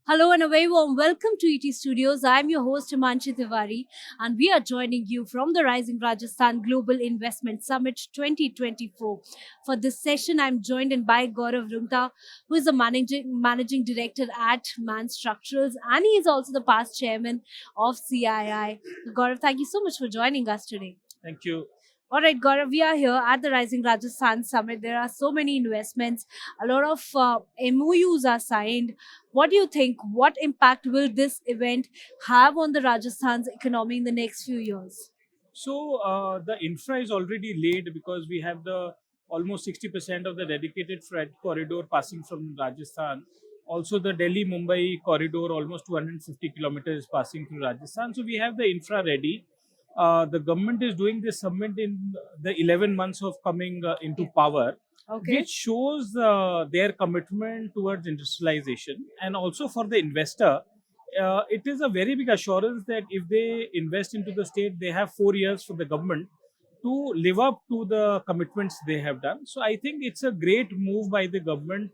Hello and a very warm welcome to ET Studios. I'm your host Himanshi Tiwari and we are joining you from the Rising Rajasthan Global Investment Summit 2024. For this session, I'm joined in by Gaurav Rungta, who is the managing director at Man Structurals, and he is also the past chairman of CII. Gaurav, thank you so much for joining us today. Thank you. All right, Gaurav, we are here at the Rising Rajasthan Summit. There are so many investments, a lot of MOUs are signed. What do you think? What impact will this event have on the Rajasthan's economy in the next few years? The infra is already laid because we have the almost 60% of the dedicated freight corridor passing from Rajasthan. Also, the Delhi Mumbai corridor, almost 250 kilometers passing through Rajasthan. So, we have the infra ready. The government is doing this summit in the 11 months of coming into power, Okay. which shows their commitment towards industrialization. And also for the investor, it is a very big assurance that if they invest into the state, they have 4 years for the government to live up to the commitments they have done. So I think it's a great move by the government,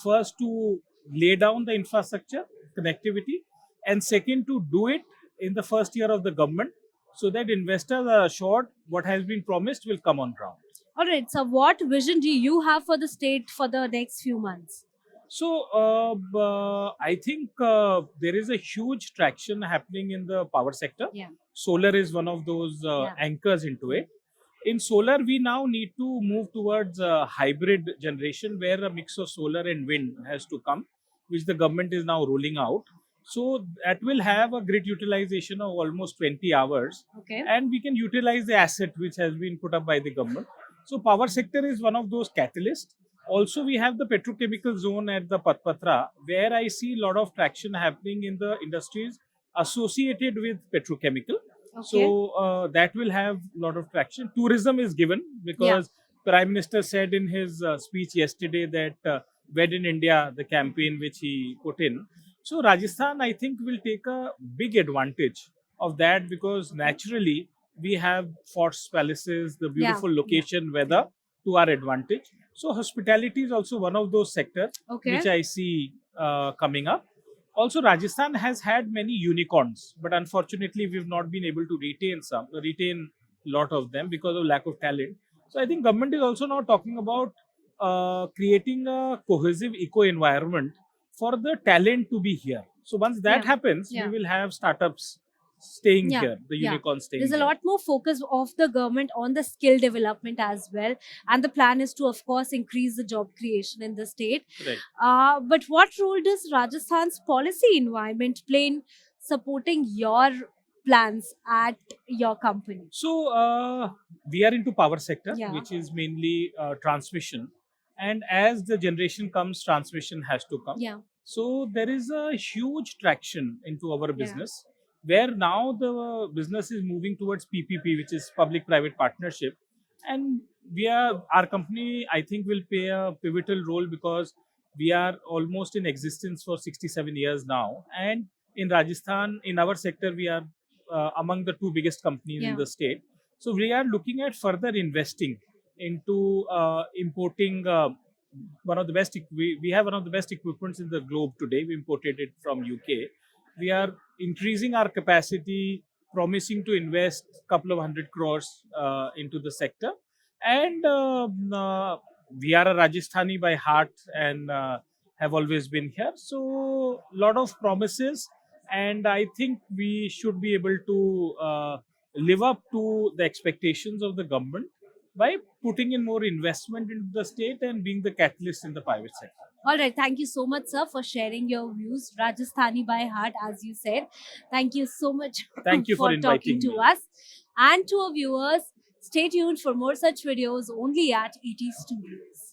first to lay down the infrastructure, connectivity, and second to do it in the first year of the government so that investors are assured what has been promised will come on ground. All right. So, what vision do you have for the state for the next few months? I think there is a huge traction happening in the power sector. Yeah. Solar is one of those Yeah. anchors into it. In solar, we now need to move towards hybrid generation where a mix of solar and wind has to come, which the government is now rolling out. So that will have a grid utilization of almost 20 hours, Okay. and we can utilize the asset which has been put up by the government. So power sector is one of those catalysts. Also, we have the petrochemical zone at the Patpatra, where I see a lot of traction happening in the industries associated with petrochemical. Okay. So that will have a lot of traction. Tourism is given Yeah. because Prime Minister said in his speech yesterday that Wed in India, the campaign which he put in. So Rajasthan, I think, will take a big advantage of that because naturally we have forts, palaces, the Yeah. beautiful Yeah. location, weather to our advantage. So hospitality is also one of those sectors Okay. which I see coming up. Also, Rajasthan has had many unicorns, but unfortunately, we've not been able to retain a lot of them because of lack of talent. So I think government is also now talking about creating a cohesive eco environment for the talent to be here. So once that Yeah. happens, we Yeah. will have startups staying Yeah, here, the yeah. unicorns staying There's a here. lot more focus of the government on the skill development as well, and the plan is to, of course, increase the job creation in the state. Right. But what role does Rajasthan's policy environment play in supporting your plans at your company? So we are into power sector, Yeah. which is mainly transmission, and as the generation comes, transmission has to come. Yeah. So there is a huge traction into our Yeah. business, where now the business is moving towards PPP, which is public-private partnership, and our company, I think, will play a pivotal role because we are almost in existence for 67 years now, and in Rajasthan, in our sector, we are among the two biggest companies in Yeah. the state. So we are looking at further investing into importing one of the best. We have one of the best equipments in the globe today. We imported it from UK. We are increasing our capacity, promising to invest a couple of 100 crores into the sector, and we are a Rajasthani by heart and have always been here. So lot of promises, and I think we should be able to live up to the expectations of the government by putting in more investment into the state and being the catalyst in the private sector. All right. Thank you so much, sir, for sharing your views. Rajasthani by heart, as you said. Thank you so much Thank you for for talking inviting to me. us. And to our viewers, stay tuned for more such videos only at ET Studios.